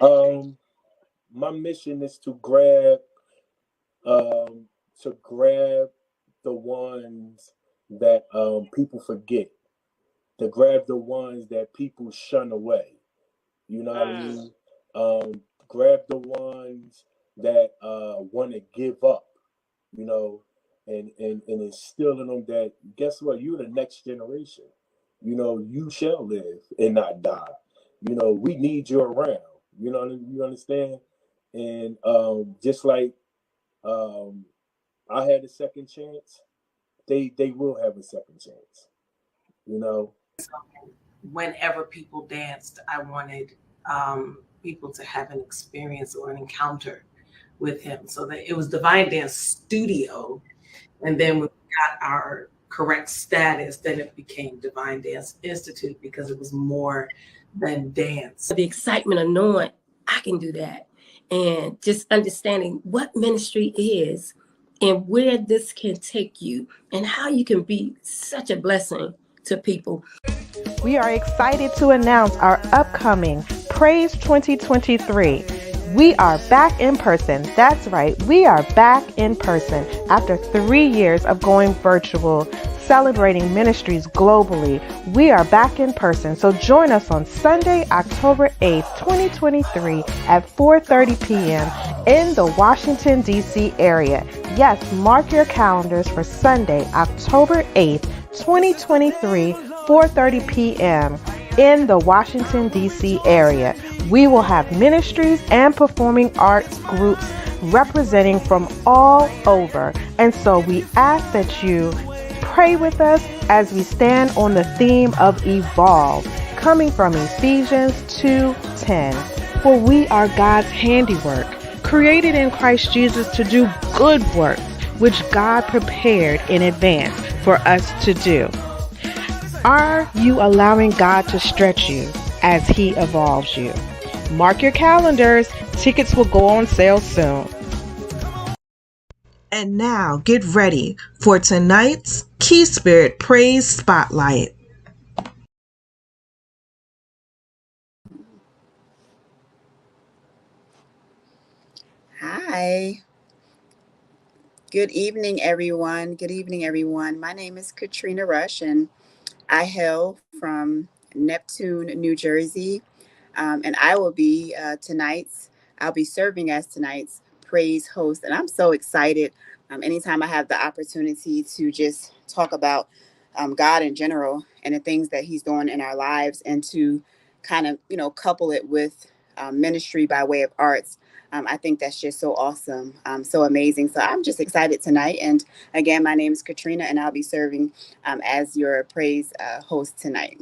Um, my mission is um to grab the ones that people forget, to grab the ones that people shun away. You know what I Mm. mean? Grab the ones that want to give up, you know, and instill in them that guess what? You're the next generation. You know, you shall live and not die. You know, we need you around. You understand? And just like um, I had a second chance, they will have a second chance. You know. Whenever people danced, I wanted people to have an experience or an encounter with him. So that it was Divine Dance Studio. And then when we got our correct status, then it became Divine Dance Institute because it was more than dance. The excitement of knowing I can do that and just understanding what ministry is and where this can take you and how you can be such a blessing to people. We are excited to announce our upcoming Praise 2023. We are back in person. That's right. We are back in person after 3 years of going virtual, celebrating ministries globally. We are back in person. So join us on Sunday, October 8th, 2023 at 4:30 p.m. in the Washington, D.C. area. Yes, mark your calendars for Sunday, October 8th, 2023, 4:30 p.m. in the Washington, D.C. area. We will have ministries and performing arts groups representing from all over. And so we ask that you pray with us as we stand on the theme of evolve, coming from Ephesians 2:10. For we are God's handiwork, created in Christ Jesus to do good works, which God prepared in advance for us to do. Are you allowing God to stretch you as He evolves you? Mark your calendars. Tickets will go on sale soon. And now get ready for tonight's Key Spirit Praise Spotlight. Hi. Good evening, everyone. Good evening, everyone. My name is Katrina Rush, and I hail from Neptune, New Jersey. And I will be I'll be serving as tonight's praise host. And I'm so excited anytime I have the opportunity to just talk about God in general and the things that He's doing in our lives and to kind of, couple it with ministry by way of arts. I think that's just so awesome, so amazing. So I'm just excited tonight. And again, my name is Katrina, and I'll be serving as your praise host tonight.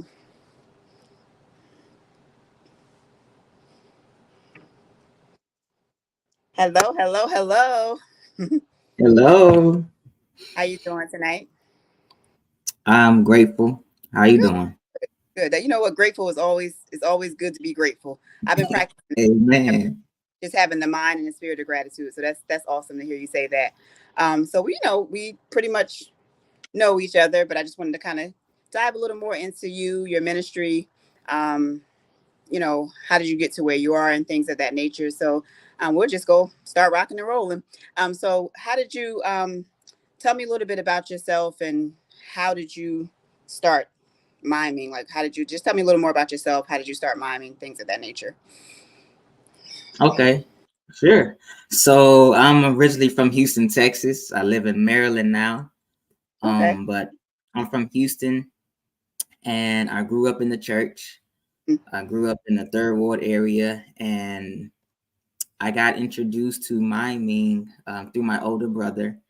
Hello, hello, hello. Hello. How you doing tonight? I'm grateful. How you Good, doing? good. You know what? Grateful is always good to be grateful. I've been practicing Amen. just having the mind and the spirit of gratitude. So that's awesome to hear you say that. So we pretty much know each other, but I just wanted to kind of dive a little more into you, your ministry. Um, how did you get to where you are and things of that nature. So we'll just go start rocking and rolling. So how did you tell me a little bit about yourself and how did you start miming? Like, how did you just tell me a little more about yourself? How did you start miming, things of that nature? Okay, sure. So I'm originally from Houston, Texas. I live in Maryland now. Okay. But I'm from Houston and I grew up in the church. I grew up in the Third Ward area and I got introduced to miming through my older brother.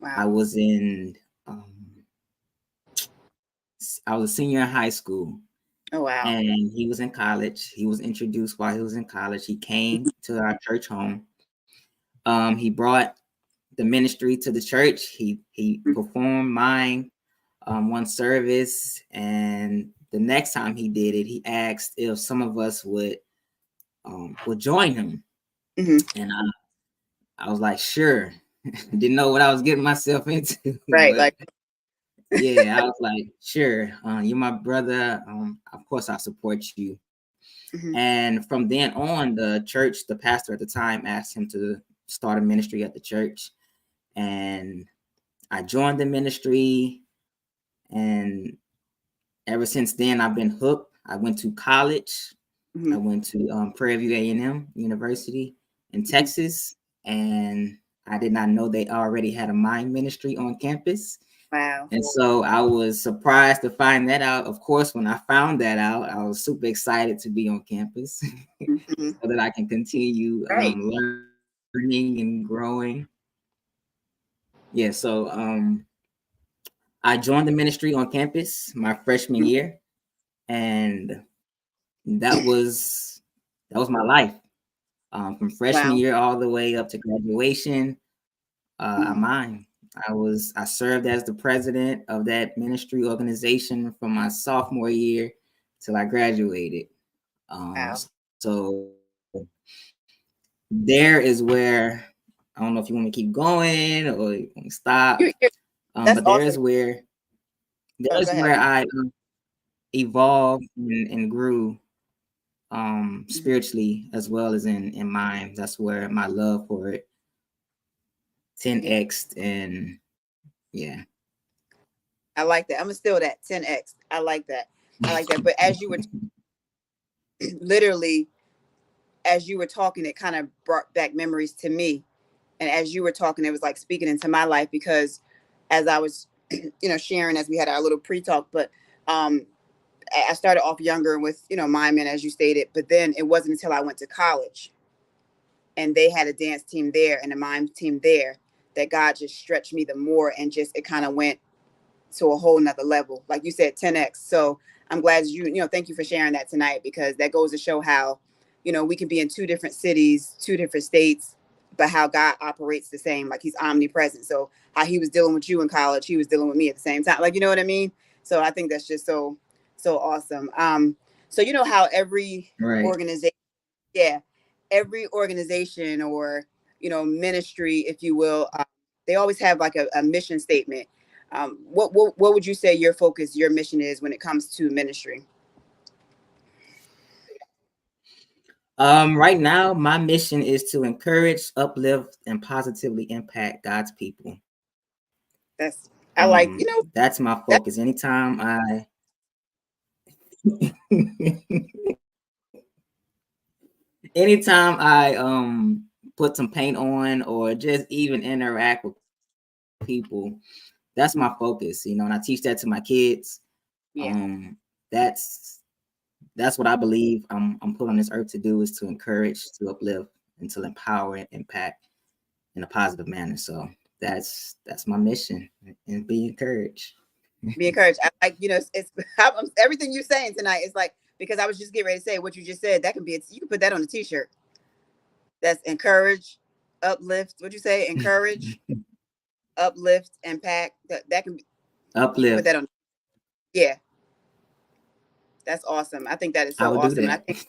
Wow. I was a senior in high school. Oh, wow. And he was in college. He was introduced while he was in college. He came to our church home. He brought the ministry to the church. He performed mine one service, and the next time he did it, he asked if some of us would join him. Mm-hmm. And I was like, sure. Didn't know what I was getting myself into. Right, like. Yeah, I was like, sure. You're my brother. Of course, I support you. And from then on, the pastor at the time asked him to start a ministry at the church. And I joined the ministry. And ever since then, I've been hooked. I went to college. I went to Prairie View A&M University in Texas. And I did not know they already had a mind ministry on campus. Wow. And so I was surprised to find that out. Of course, when I found that out, I was super excited to be on campus so that I can continue learning and growing. Yeah, so I joined the ministry on campus my freshman year, and that was my life. From freshman year all the way up to graduation, I served as the president of that ministry organization from my sophomore year till I graduated. So there is where, I don't know if you want me to keep going or you want to stop, but there is where I evolved and grew spiritually as well as in mind. That's where my love for it 10x'd, and yeah. I like that. I'm gonna steal that 10x. I like that. But as you were literally, as you were talking, it kind of brought back memories to me. And as you were talking, it was like speaking into my life, because as I was, sharing as we had our little pre-talk, but I started off younger with, miming, as you stated, but then it wasn't until I went to college and they had a dance team there and a mime team there that God just stretched me the more, and just, it kind of went to a whole nother level. Like you said, 10x. So I'm glad thank you for sharing that tonight, because that goes to show how, we can be in two different cities, two different states, but how God operates the same. Like, he's omnipresent. So how he was dealing with you in college, he was dealing with me at the same time. Like, you know what I mean? So I think that's just so awesome. So how every organization, every organization or, ministry, if you will, they always have like a mission statement. What would you say your focus, your mission is when it comes to ministry? Right now, my mission is to encourage, uplift, and positively impact God's people. That's my focus. Anytime I put some paint on or just even interact with people, that's my focus, and I teach that to my kids. That's what I believe I'm put on this earth to do, is to encourage, to uplift, and to empower and impact in a positive manner. So that's my mission, and be encouraged. Be encouraged. I like, it's everything you're saying tonight is like, because I was just getting ready to say what you just said. That can be, you can put that on a t-shirt. That's encourage, uplift. What'd you say? Encourage, uplift, impact. That can be uplift. Put that on. Yeah. That's awesome. I think that is so awesome. And I think,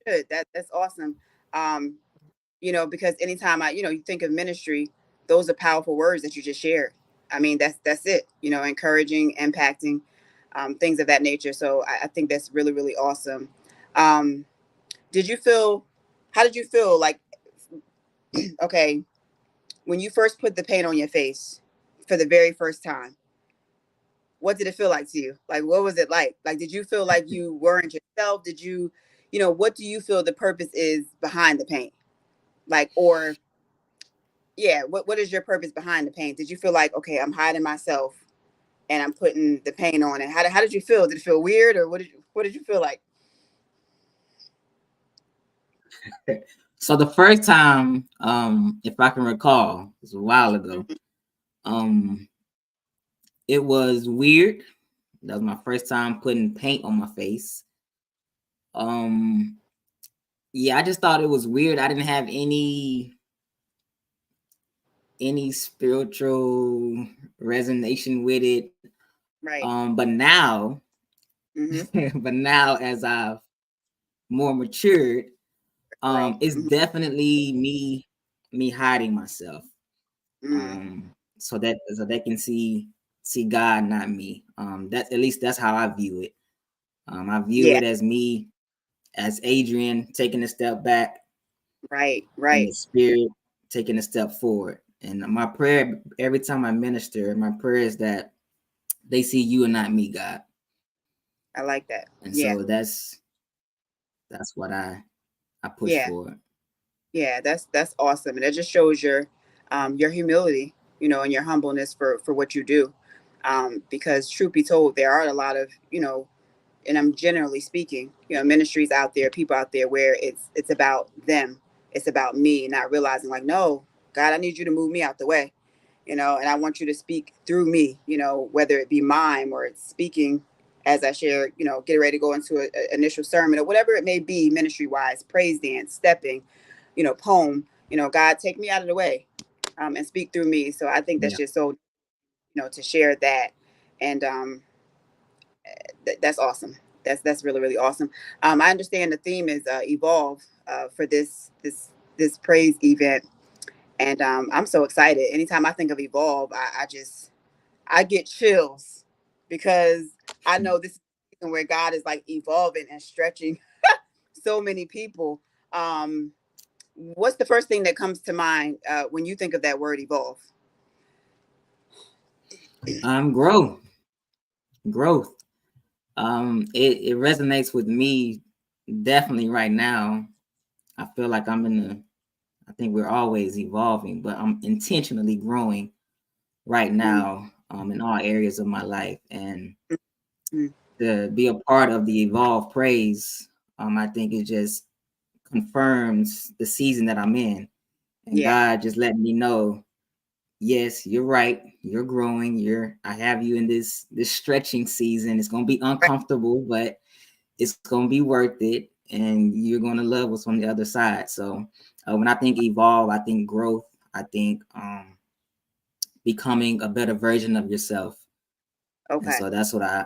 good. That's awesome. Because anytime you think of ministry, those are powerful words that you just shared. I mean, that's it, encouraging, impacting, things of that nature. So I think that's really, really awesome. How did you feel like, okay, when you first put the paint on your face for the very first time? What did it feel like to you? Like, what was it like? Like, did you feel like you weren't yourself? Did you, what do you feel the purpose is behind the paint? Like, or, what is your purpose behind the paint? Did you feel like, okay, I'm hiding myself and I'm putting the paint on? And how did you feel? Did it feel weird, or what did you feel like? So the first time, if I can recall, it was a while ago. It was weird. That was my first time putting paint on my face. I just thought it was weird. I didn't have any spiritual resonation with it. Right. But now, as I've more matured, it's definitely me hiding myself. So that they can see God, not me. That's how I view it. I view it as me as Adrian taking a step back, Right. and the Spirit taking a step forward. And my prayer every time I minister, my prayer is that they see you and not me, God. I like that. And Yeah. so that's what I push Yeah. for. Yeah. That's awesome. And it just shows your humility, and your humbleness for what you do. Because truth be told, there are a lot of, and I'm generally speaking, ministries out there, people out there where it's about them. It's about me, not realizing like, no, God, I need you to move me out the way, and I want you to speak through me, whether it be mime or it's speaking as I share, get ready to go into an initial sermon or whatever it may be, ministry wise, praise dance, stepping, poem, God, take me out of the way, and speak through me. So I think that's Yeah. just so, to share that. And that's awesome. That's really, really awesome. I understand the theme is evolve for this praise event, and I'm so excited. Anytime I think of evolve, I get chills because I know this is where God is like evolving and stretching so many people. What's the first thing that comes to mind when you think of that word evolve? Growth. It resonates with me definitely right now. I feel like I think we're always evolving, but I'm intentionally growing right now, in all areas of my life. And Mm-hmm. to be a part of the Evolve Praise, I think it just confirms the season that I'm in. And God just let me know, yes, you're right. You're growing. I have you in this stretching season. It's gonna be uncomfortable, but it's gonna be worth it, and you're gonna love what's on the other side. So when I think evolve, I think growth. I think becoming a better version of yourself. Okay. And so that's what I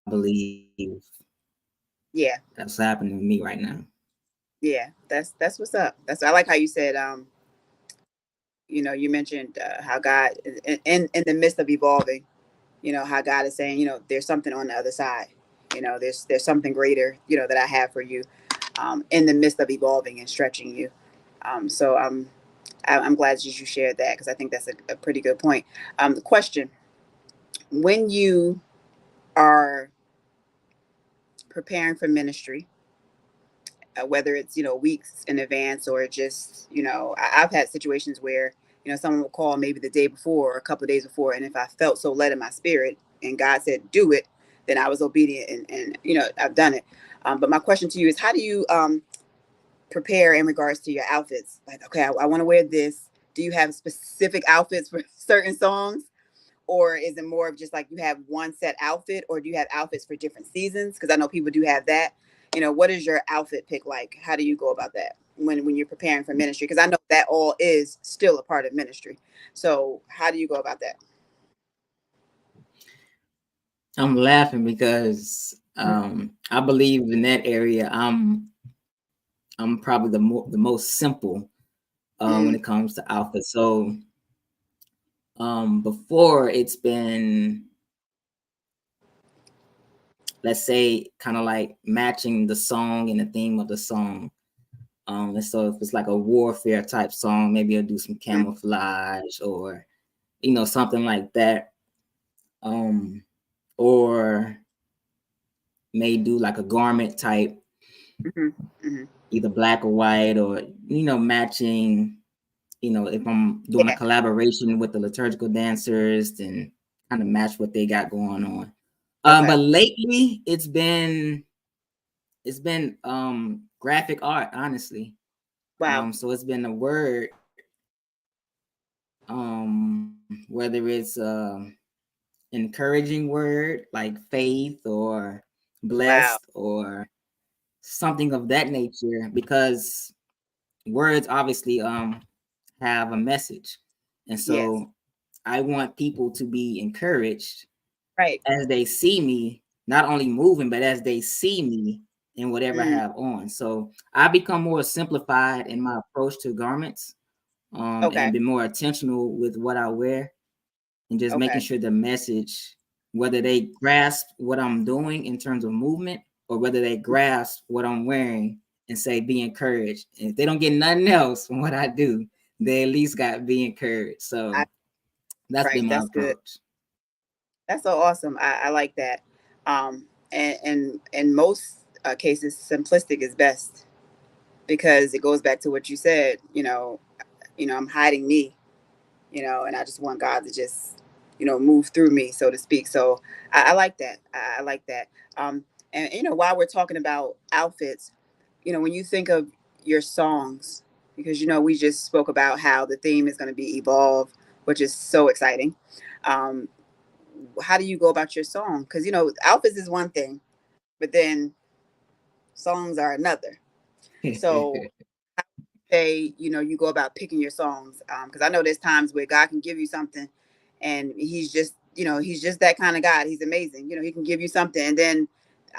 believe. Yeah. That's happening to me right now. Yeah. That's what's up. I like how you said you mentioned how God in the midst of evolving, how God is saying, there's something on the other side, there's something greater, that I have for you, in the midst of evolving and stretching you. So I'm glad that you shared that, because I think that's a pretty good point. The question: when you are preparing for ministry, whether it's weeks in advance or just I've had situations where someone will call maybe the day before or a couple of days before, and if I felt so led in my spirit and God said do it, then I was obedient, and I've done it. But my question to you is, how do you prepare in regards to your outfits? Like, okay, I want to wear this. Do you have specific outfits for certain songs? Or is it more of just like you have one set outfit, or do you have outfits for different seasons? Because I know people do have that. What is your outfit pick like? How do you go about that when you're preparing for ministry? Because I know that all is still a part of ministry. So how do you go about that? I'm laughing because I believe in that area I'm probably the most simple when it comes to outfits. So before, it's been, let's say, kind of like matching the song and the theme of the song. And so if it's like a warfare type song, maybe I'll do some camouflage or something like that. Or may do like a garment type, either black or white, or matching. If I'm doing a collaboration with the liturgical dancers, then kind of match what they got going on. But lately it's been graphic art, honestly. Wow. So it's been a word, whether it's encouraging word like faith or blessed or something of that nature, because words obviously have a message. And so I want people to be encouraged, right, as they see me, not only moving, but as they see me in whatever I have on. So I become more simplified in my approach to garments, and be more intentional with what I wear, and just making sure the message, whether they grasp what I'm doing in terms of movement or whether they grasp what I'm wearing and say, be encouraged. And if they don't get nothing else from what I do, they at least got be encouraged. So that's been my That's approach. good. That's so awesome. I like that. And in most cases, simplistic is best, because it goes back to what you said. I'm hiding me, and I just want God to just, move through me, so to speak. So I like that. I like that. And while we're talking about outfits, when you think of your songs, because we just spoke about how the theme is going to be evolve, which is so exciting. How do you go about your song? Because outfits is one thing, but then songs are another. So say you go about picking your songs, because I know there's times where God can give you something, and he's just that kind of God. He's amazing. He can give you something, and then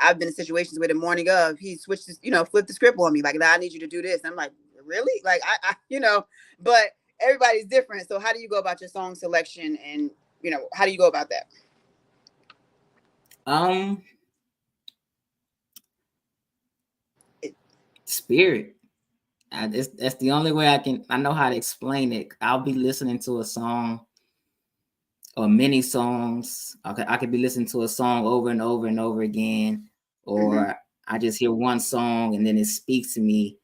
I've been in situations where the morning of he switched flipped the script on me, like, nah, I need you to do this, and I'm like, really? Like, I but everybody's different. So how do you go about your song selection, and how do you go about that? Spirit. That's the only way I know how to explain it. I'll be listening to a song or many songs. I could be listening to a song over and over and over again, or I just hear one song and then it speaks to me.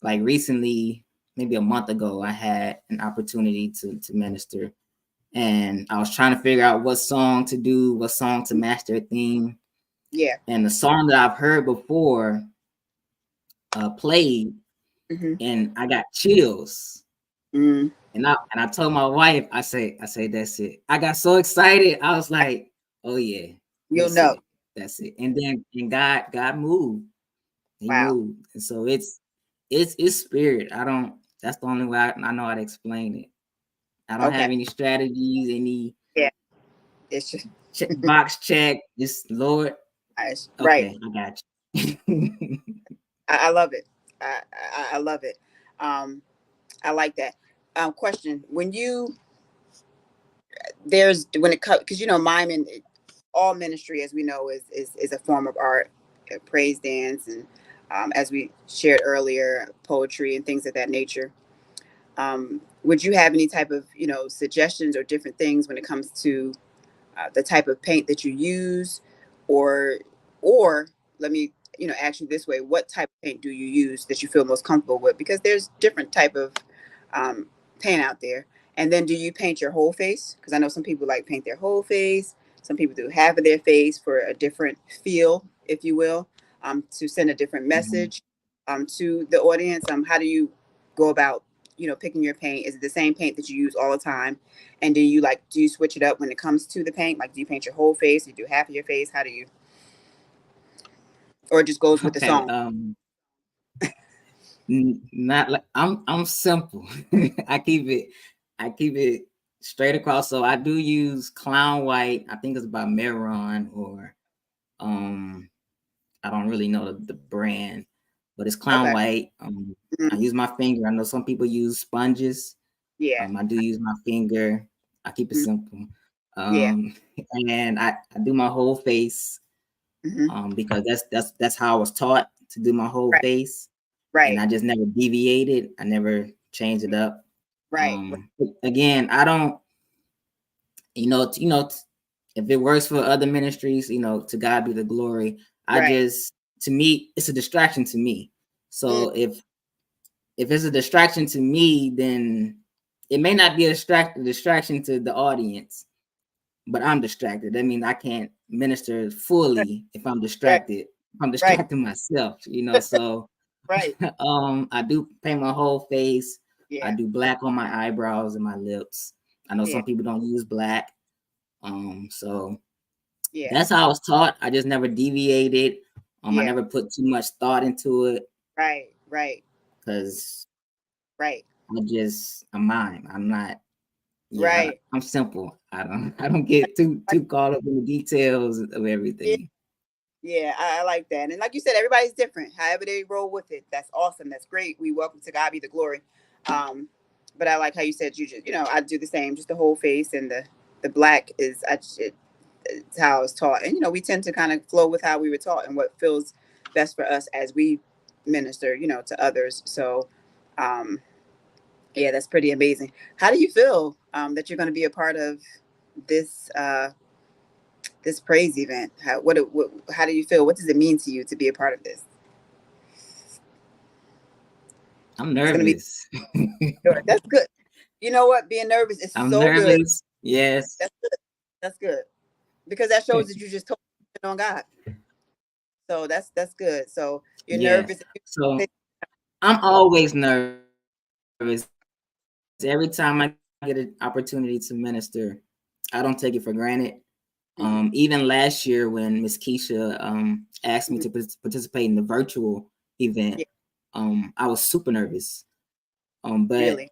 Like recently, maybe a month ago, I had an opportunity to minister, and I was trying to figure out what song to do, what song to match their theme. Yeah. And the song that I've heard before played, and I got chills. And I told my wife, I say that's it. I got so excited. I was like, oh yeah, that's it. And then God moved. He moved. And so it's spirit. That's the only way I know how to explain it. I don't have any strategies, it's just box check. Just Lord. Right. I got you. I love it. I love it. I like that. Question: when it comes, because miming, all ministry, as we know, is a form of art, praise dance, and as we shared earlier, poetry and things of that nature. Would you have any type of suggestions or different things when it comes to the type of paint that you use, or let me ask you this way: what type of paint do you use that you feel most comfortable with? Because there's different type of paint out there. And then, do you paint your whole face? Because I know some people like paint their whole face. Some people do half of their face for a different feel, if you will, to send a different message to the audience. How do you go about picking your paint? Is it the same paint that you use all the time? And do you switch it up when it comes to the paint? Like, do you paint your whole face? Do you do half of your face? How do you, or it just goes with the song? Not like I'm simple. I keep it straight across. So I do use clown white. I think it's by Meron, or I don't really know the brand, but it's clown white. I use my finger. I know some people use sponges. Yeah. I do use my finger. I keep it simple. And I do my whole face. Because that's how I was taught to do my whole face. Right. And I just never deviated. I never changed it up. Right. Again, I don't, if it works for other ministries, to God be the glory. To me, it's a distraction to me. So if it's a distraction to me, then it may not be a distraction to the audience, but I'm distracted. That means I can't minister fully if I'm distracted. I'm distracting myself, so I do paint my whole face. I do black on my eyebrows and my lips. I know some people don't use black. So that's how I was taught. I just never deviated. I never put too much thought into it. Right. Because I'm mine. I'm not. I'm simple. I don't get too caught up in the details of everything. Yeah, I like that. And like you said, everybody's different. However they roll with it, that's awesome. That's great. We welcome to God be the glory. But I like how you said you just, I do the same, just the whole face, and the black is It's how I was taught. And, we tend to kind of flow with how we were taught and what feels best for us as we minister, to others. So, yeah, that's pretty amazing. How do you feel that you're going to be a part of this this praise event? How do you feel? What does it mean to you to be a part of this? I'm It's going to be nervous. that's good. You know what? Being nervous is I'm so good. nervous. Yes. That's good. That's good because that shows that you just told on God. So that's good. So you're Yes. nervous. So I'm always nervous. Every time I get an opportunity to minister, I don't take it for granted. Even last year when Miss Keisha asked me to participate in the virtual event, I was super nervous. But Really?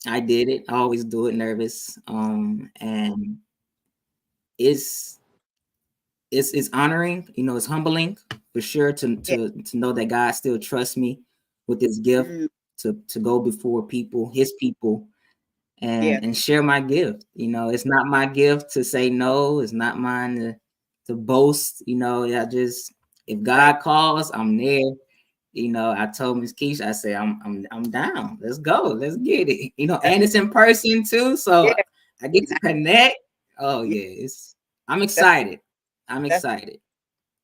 I did it. I always do it nervous. And it's honoring, it's humbling for sure to know that God still trusts me with this gift to go before people, his people, and share my gift. It's not my gift to say no. It's not mine to boast. If God calls, I'm there. I told Miss Keisha, I say I'm down. Let's go. Let's get it. And it's in person too, so I get to connect. Oh yeah, I'm excited. I'm excited.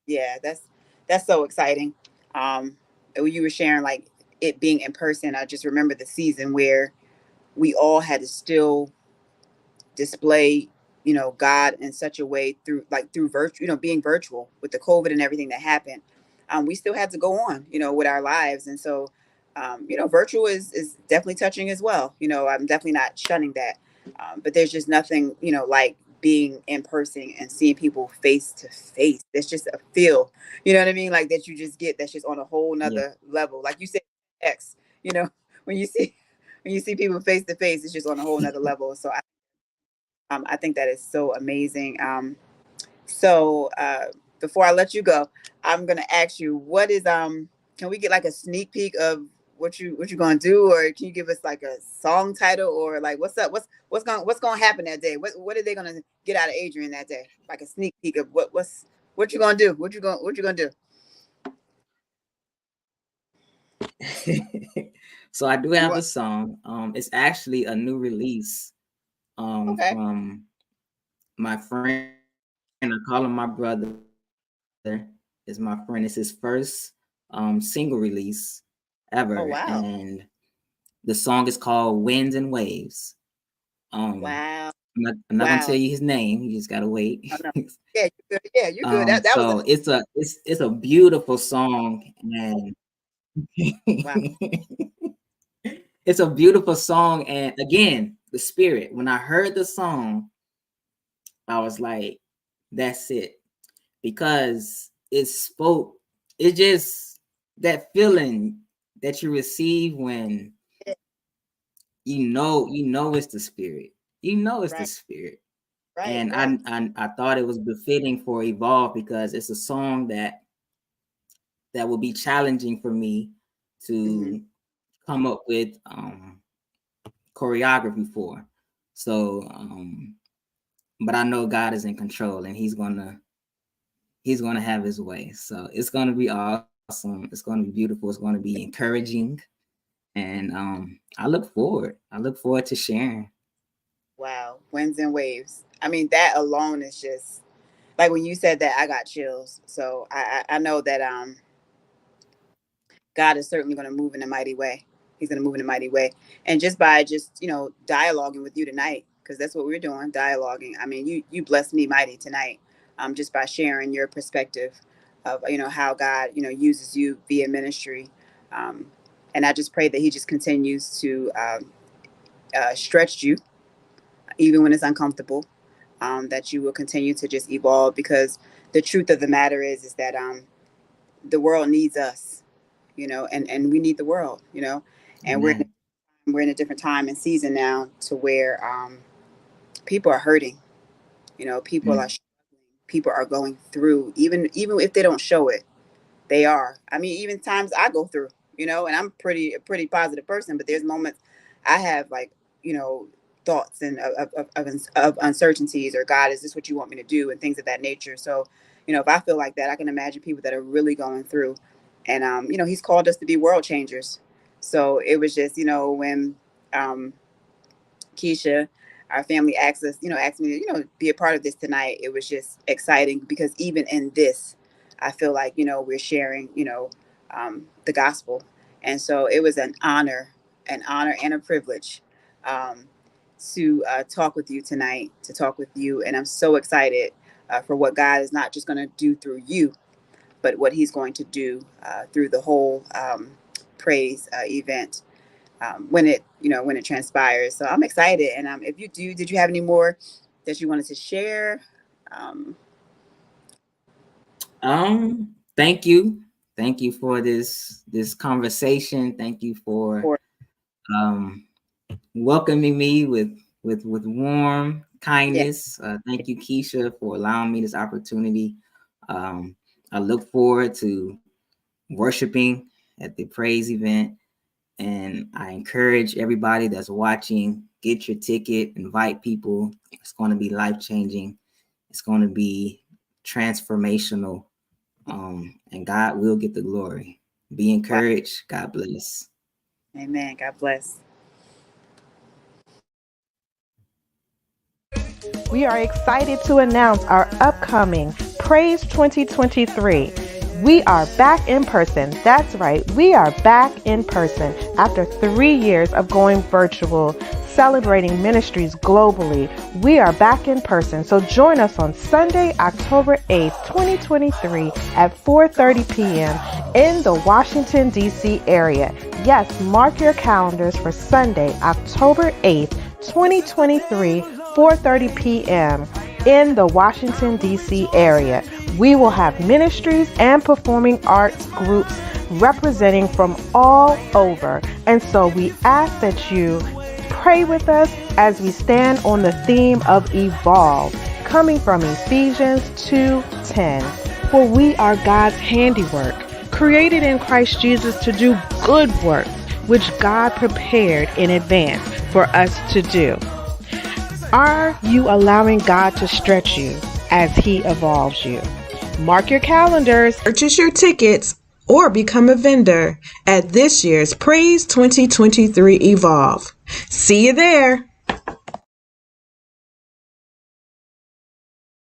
Yeah, that's so exciting. When you were sharing like it being in person, I just remember the season where we all had to still display, God in such a way through virtual, being virtual with the COVID and everything that happened. We still had to go on, with our lives. And so, virtual is definitely touching as well. I'm definitely not shunning that. But there's just nothing, like being in person and seeing people face to face. There's just a feel, you know what I mean? Like that you just get, that's just on a whole nother level. Like you said, X, when you see people face to face, it's just on a whole nother level. So I think that is so amazing. So before I let you go, I'm gonna ask you, what is can we get like a sneak peek of what you're gonna do, or can you give us like a song title, or like what's up? What's gonna happen that day? What are they gonna get out of Adrian that day? Like a sneak peek of what you gonna do? What you gonna do? So I do have a song. It's actually a new release from my friend. I call him my brother. Is my friend. It's his first single release ever. Oh, wow. And the song is called Winds and Waves. Wow. I'm not gonna tell you his name. You just gotta wait. Oh, no. Yeah, you're good. Yeah, you're good. So it's a beautiful song, and wow. it's a beautiful song. And again, the spirit. When I heard the song, I was like, "That's it," because it spoke. It just that feeling that you receive when you know it's the spirit. It's the spirit. Right, And right. I thought it was befitting for Evolve because it's a song that will be challenging for me to come up with choreography for. So but I know God is in control and he's gonna have his way. So it's gonna be awesome. It's gonna be beautiful. It's gonna be encouraging. And I look forward to sharing. Wow, winds and waves. I mean, that alone is just like when you said that, I got chills. So I know that God is certainly going to move in a mighty way. He's going to move in a mighty way, and just by dialoguing with you tonight, because that's what we're doing, dialoguing. I mean, you blessed me mighty tonight, just by sharing your perspective of how God uses you via ministry, and I just pray that He just continues to stretch you even when it's uncomfortable, that you will continue to just evolve, because the truth of the matter is that the world needs us, and we need the world, and we're in a different time and season now to where people are hurting, people are struggling, people are going through, even if they don't show it, they are. I mean, even times I go through, and I'm a pretty positive person, but there's moments I have like, thoughts and of uncertainties, or God, is this what you want me to do, and things of that nature. So, if I feel like that, I can imagine people that are really going through. And He's called us to be world changers. So it was just, when Keisha, our family, asked me to, be a part of this tonight, it was just exciting, because even in this, I feel like, we're sharing, the gospel. And so it was an honor and a privilege to talk with you tonight, And I'm so excited for what God is not just going to do through you, but what he's going to do through the whole praise event when it transpires. So I'm excited. And did you have any more that you wanted to share? Thank you for this conversation. Thank you for welcoming me with warm kindness. Thank you, Keisha, for allowing me this opportunity. I look forward to worshiping at the praise event, and I encourage everybody that's watching, get your ticket, invite people. It's going to be life-changing. It's going to be transformational, and God will get the glory. Be encouraged. Wow. God bless. Amen. God bless. We are excited to announce our upcoming Praise 2023. We are back in person. That's right. We are back in person after 3 years of going virtual, celebrating ministries globally. We are back in person. So join us on Sunday, October 8th, 2023 at 4:30 p.m. in the Washington, D.C. area. Yes, mark your calendars for Sunday, October 8th, 2023, 4:30 p.m. in the Washington, D.C. area. We will have ministries and performing arts groups representing from all over. And so we ask that you pray with us as we stand on the theme of evolve, coming from Ephesians 2:10. For we are God's handiwork, created in Christ Jesus to do good works, which God prepared in advance for us to do. Are you allowing God to stretch you as he evolves you? Mark your calendars. Purchase your tickets or become a vendor at this year's Praise 2023 Evolve. See you there.